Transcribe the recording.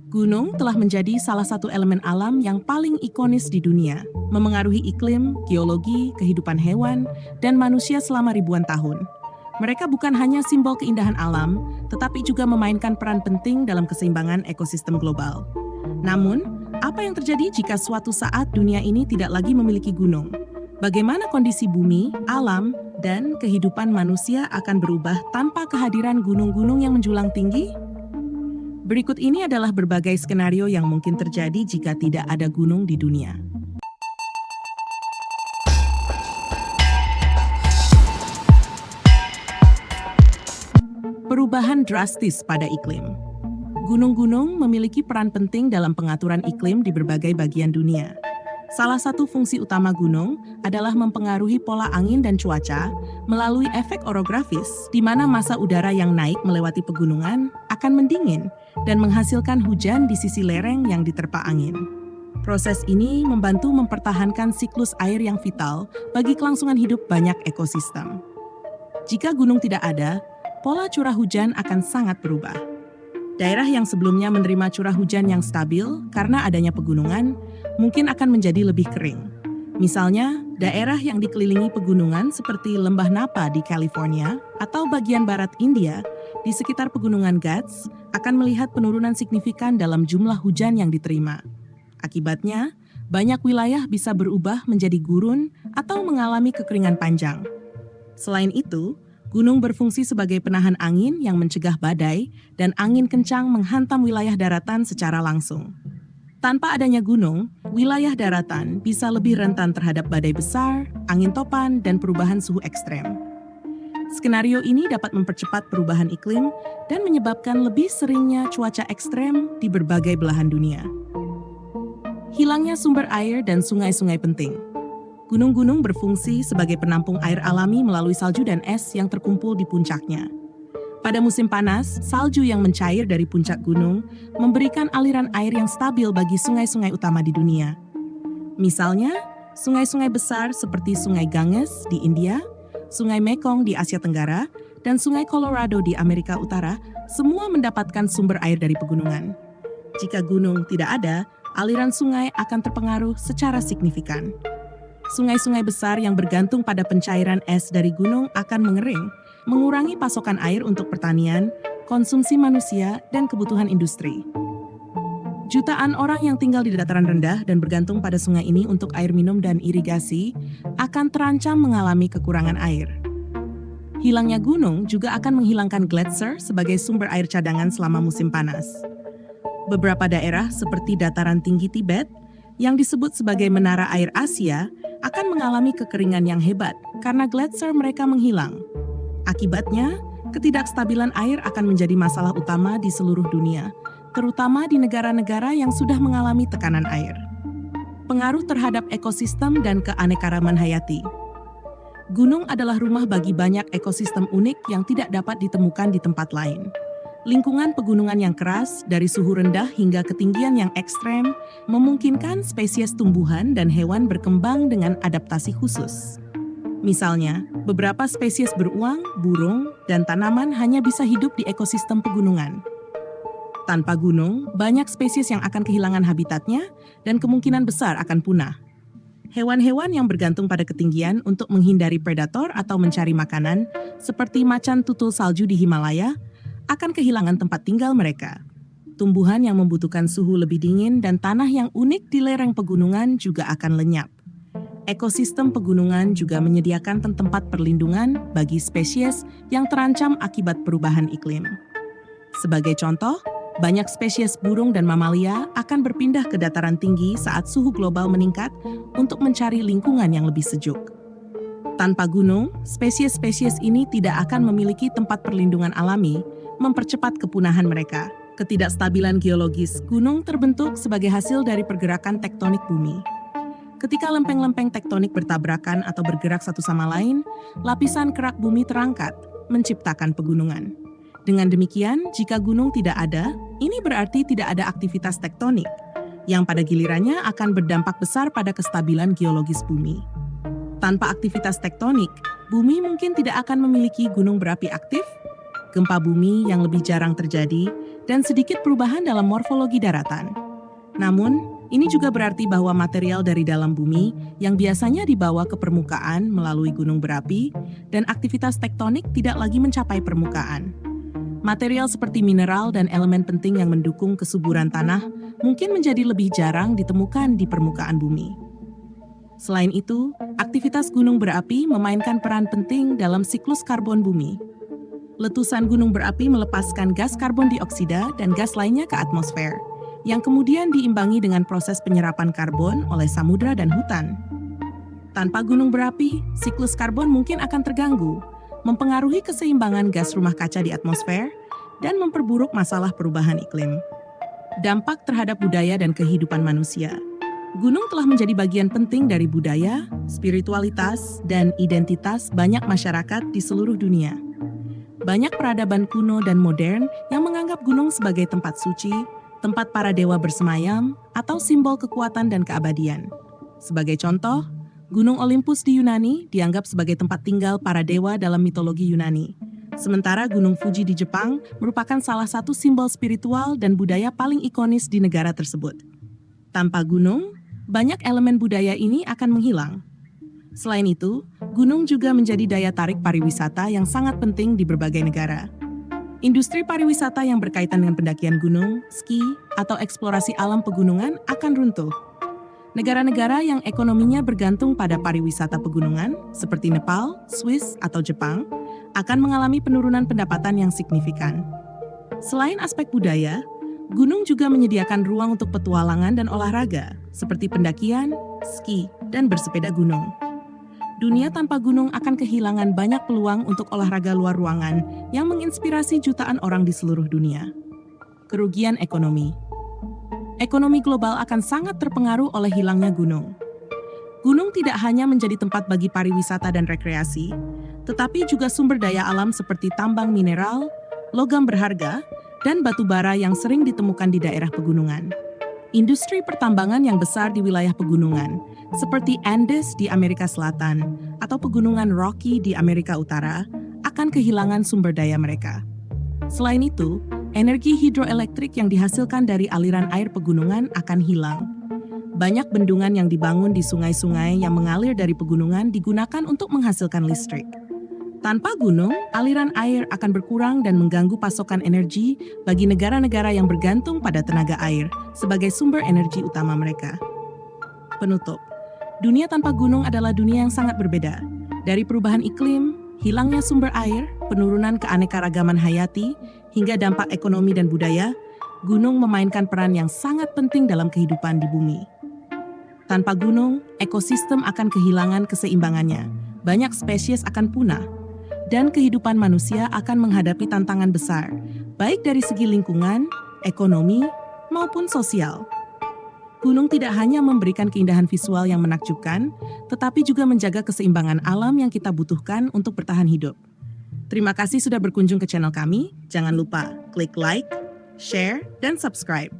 Gunung telah menjadi salah satu elemen alam yang paling ikonis di dunia, memengaruhi iklim, geologi, kehidupan hewan, dan manusia selama ribuan tahun. Mereka bukan hanya simbol keindahan alam, tetapi juga memainkan peran penting dalam keseimbangan ekosistem global. Namun, apa yang terjadi jika suatu saat dunia ini tidak lagi memiliki gunung? Bagaimana kondisi bumi, alam, dan kehidupan manusia akan berubah tanpa kehadiran gunung-gunung yang menjulang tinggi? Berikut ini adalah berbagai skenario yang mungkin terjadi jika tidak ada gunung di dunia. Perubahan drastis pada iklim. Gunung-gunung memiliki peran penting dalam pengaturan iklim di berbagai bagian dunia. Salah satu fungsi utama gunung adalah mempengaruhi pola angin dan cuaca melalui efek orografis, di mana massa udara yang naik melewati pegunungan akan mendingin dan menghasilkan hujan di sisi lereng yang diterpa angin. Proses ini membantu mempertahankan siklus air yang vital bagi kelangsungan hidup banyak ekosistem. Jika gunung tidak ada, pola curah hujan akan sangat berubah. Daerah yang sebelumnya menerima curah hujan yang stabil karena adanya pegunungan mungkin akan menjadi lebih kering. Misalnya, daerah yang dikelilingi pegunungan seperti Lembah Napa di California atau bagian barat India di sekitar pegunungan Ghats akan melihat penurunan signifikan dalam jumlah hujan yang diterima. Akibatnya, banyak wilayah bisa berubah menjadi gurun atau mengalami kekeringan panjang. Selain itu, gunung berfungsi sebagai penahan angin yang mencegah badai dan angin kencang menghantam wilayah daratan secara langsung. Tanpa adanya gunung, wilayah daratan bisa lebih rentan terhadap badai besar, angin topan, dan perubahan suhu ekstrem. Skenario ini dapat mempercepat perubahan iklim dan menyebabkan lebih seringnya cuaca ekstrem di berbagai belahan dunia. Hilangnya sumber air dan sungai-sungai penting. Gunung-gunung berfungsi sebagai penampung air alami melalui salju dan es yang terkumpul di puncaknya. Pada musim panas, salju yang mencair dari puncak gunung memberikan aliran air yang stabil bagi sungai-sungai utama di dunia. Misalnya, sungai-sungai besar seperti Sungai Ganges di India, Sungai Mekong di Asia Tenggara, dan Sungai Colorado di Amerika Utara semua mendapatkan sumber air dari pegunungan. Jika gunung tidak ada, aliran sungai akan terpengaruh secara signifikan. Sungai-sungai besar yang bergantung pada pencairan es dari gunung akan mengering, mengurangi pasokan air untuk pertanian, konsumsi manusia, dan kebutuhan industri. Jutaan orang yang tinggal di dataran rendah dan bergantung pada sungai ini untuk air minum dan irigasi akan terancam mengalami kekurangan air. Hilangnya gunung juga akan menghilangkan gletser sebagai sumber air cadangan selama musim panas. Beberapa daerah seperti dataran tinggi Tibet, yang disebut sebagai Menara Air Asia, akan mengalami kekeringan yang hebat karena gletser mereka menghilang. Akibatnya, ketidakstabilan air akan menjadi masalah utama di seluruh dunia, terutama di negara-negara yang sudah mengalami tekanan air. Pengaruh terhadap ekosistem dan keanekaragaman hayati. Gunung adalah rumah bagi banyak ekosistem unik yang tidak dapat ditemukan di tempat lain. Lingkungan pegunungan yang keras, dari suhu rendah hingga ketinggian yang ekstrem, memungkinkan spesies tumbuhan dan hewan berkembang dengan adaptasi khusus. Misalnya, beberapa spesies beruang, burung, dan tanaman hanya bisa hidup di ekosistem pegunungan. Tanpa gunung, banyak spesies yang akan kehilangan habitatnya dan kemungkinan besar akan punah. Hewan-hewan yang bergantung pada ketinggian untuk menghindari predator atau mencari makanan, seperti macan tutul salju di Himalaya, akan kehilangan tempat tinggal mereka. Tumbuhan yang membutuhkan suhu lebih dingin dan tanah yang unik di lereng pegunungan juga akan lenyap. Ekosistem pegunungan juga menyediakan tempat perlindungan bagi spesies yang terancam akibat perubahan iklim. Sebagai contoh, banyak spesies burung dan mamalia akan berpindah ke dataran tinggi saat suhu global meningkat untuk mencari lingkungan yang lebih sejuk. Tanpa gunung, spesies-spesies ini tidak akan memiliki tempat perlindungan alami, mempercepat kepunahan mereka. Ketidakstabilan geologis gunung terbentuk sebagai hasil dari pergerakan tektonik bumi. Ketika lempeng-lempeng tektonik bertabrakan atau bergerak satu sama lain, lapisan kerak bumi terangkat, menciptakan pegunungan. Dengan demikian, jika gunung tidak ada, ini berarti tidak ada aktivitas tektonik, yang pada gilirannya akan berdampak besar pada kestabilan geologis bumi. Tanpa aktivitas tektonik, bumi mungkin tidak akan memiliki gunung berapi aktif, gempa bumi yang lebih jarang terjadi, dan sedikit perubahan dalam morfologi daratan. Namun, ini juga berarti bahwa material dari dalam bumi yang biasanya dibawa ke permukaan melalui gunung berapi dan aktivitas tektonik tidak lagi mencapai permukaan. Material seperti mineral dan elemen penting yang mendukung kesuburan tanah mungkin menjadi lebih jarang ditemukan di permukaan bumi. Selain itu, aktivitas gunung berapi memainkan peran penting dalam siklus karbon bumi. Letusan gunung berapi melepaskan gas karbon dioksida dan gas lainnya ke atmosfer, yang kemudian diimbangi dengan proses penyerapan karbon oleh samudra dan hutan. Tanpa gunung berapi, siklus karbon mungkin akan terganggu, mempengaruhi keseimbangan gas rumah kaca di atmosfer, dan memperburuk masalah perubahan iklim. Dampak terhadap budaya dan kehidupan manusia. Gunung telah menjadi bagian penting dari budaya, spiritualitas, dan identitas banyak masyarakat di seluruh dunia. Banyak peradaban kuno dan modern yang menganggap gunung sebagai tempat suci, tempat para dewa bersemayam, atau simbol kekuatan dan keabadian. Sebagai contoh, Gunung Olympus di Yunani dianggap sebagai tempat tinggal para dewa dalam mitologi Yunani. Sementara Gunung Fuji di Jepang merupakan salah satu simbol spiritual dan budaya paling ikonis di negara tersebut. Tanpa gunung, banyak elemen budaya ini akan menghilang. Selain itu, gunung juga menjadi daya tarik pariwisata yang sangat penting di berbagai negara. Industri pariwisata yang berkaitan dengan pendakian gunung, ski, atau eksplorasi alam pegunungan akan runtuh. Negara-negara yang ekonominya bergantung pada pariwisata pegunungan, seperti Nepal, Swiss, atau Jepang, akan mengalami penurunan pendapatan yang signifikan. Selain aspek budaya, gunung juga menyediakan ruang untuk petualangan dan olahraga, seperti pendakian, ski, dan bersepeda gunung. Dunia tanpa gunung akan kehilangan banyak peluang untuk olahraga luar ruangan yang menginspirasi jutaan orang di seluruh dunia. Kerugian ekonomi. Ekonomi global akan sangat terpengaruh oleh hilangnya gunung. Gunung tidak hanya menjadi tempat bagi pariwisata dan rekreasi, tetapi juga sumber daya alam seperti tambang mineral, logam berharga, dan batu bara yang sering ditemukan di daerah pegunungan. Industri pertambangan yang besar di wilayah pegunungan, seperti Andes di Amerika Selatan atau pegunungan Rocky di Amerika Utara, akan kehilangan sumber daya mereka. Selain itu, energi hidroelektrik yang dihasilkan dari aliran air pegunungan akan hilang. Banyak bendungan yang dibangun di sungai-sungai yang mengalir dari pegunungan digunakan untuk menghasilkan listrik. Tanpa gunung, aliran air akan berkurang dan mengganggu pasokan energi bagi negara-negara yang bergantung pada tenaga air sebagai sumber energi utama mereka. Penutup, dunia tanpa gunung adalah dunia yang sangat berbeda. Dari perubahan iklim, hilangnya sumber air, penurunan keanekaragaman hayati, hingga dampak ekonomi dan budaya, gunung memainkan peran yang sangat penting dalam kehidupan di bumi. Tanpa gunung, ekosistem akan kehilangan keseimbangannya, banyak spesies akan punah, dan kehidupan manusia akan menghadapi tantangan besar, baik dari segi lingkungan, ekonomi, maupun sosial. Gunung tidak hanya memberikan keindahan visual yang menakjubkan, tetapi juga menjaga keseimbangan alam yang kita butuhkan untuk bertahan hidup. Terima kasih sudah berkunjung ke channel kami. Jangan lupa klik like, share, dan subscribe.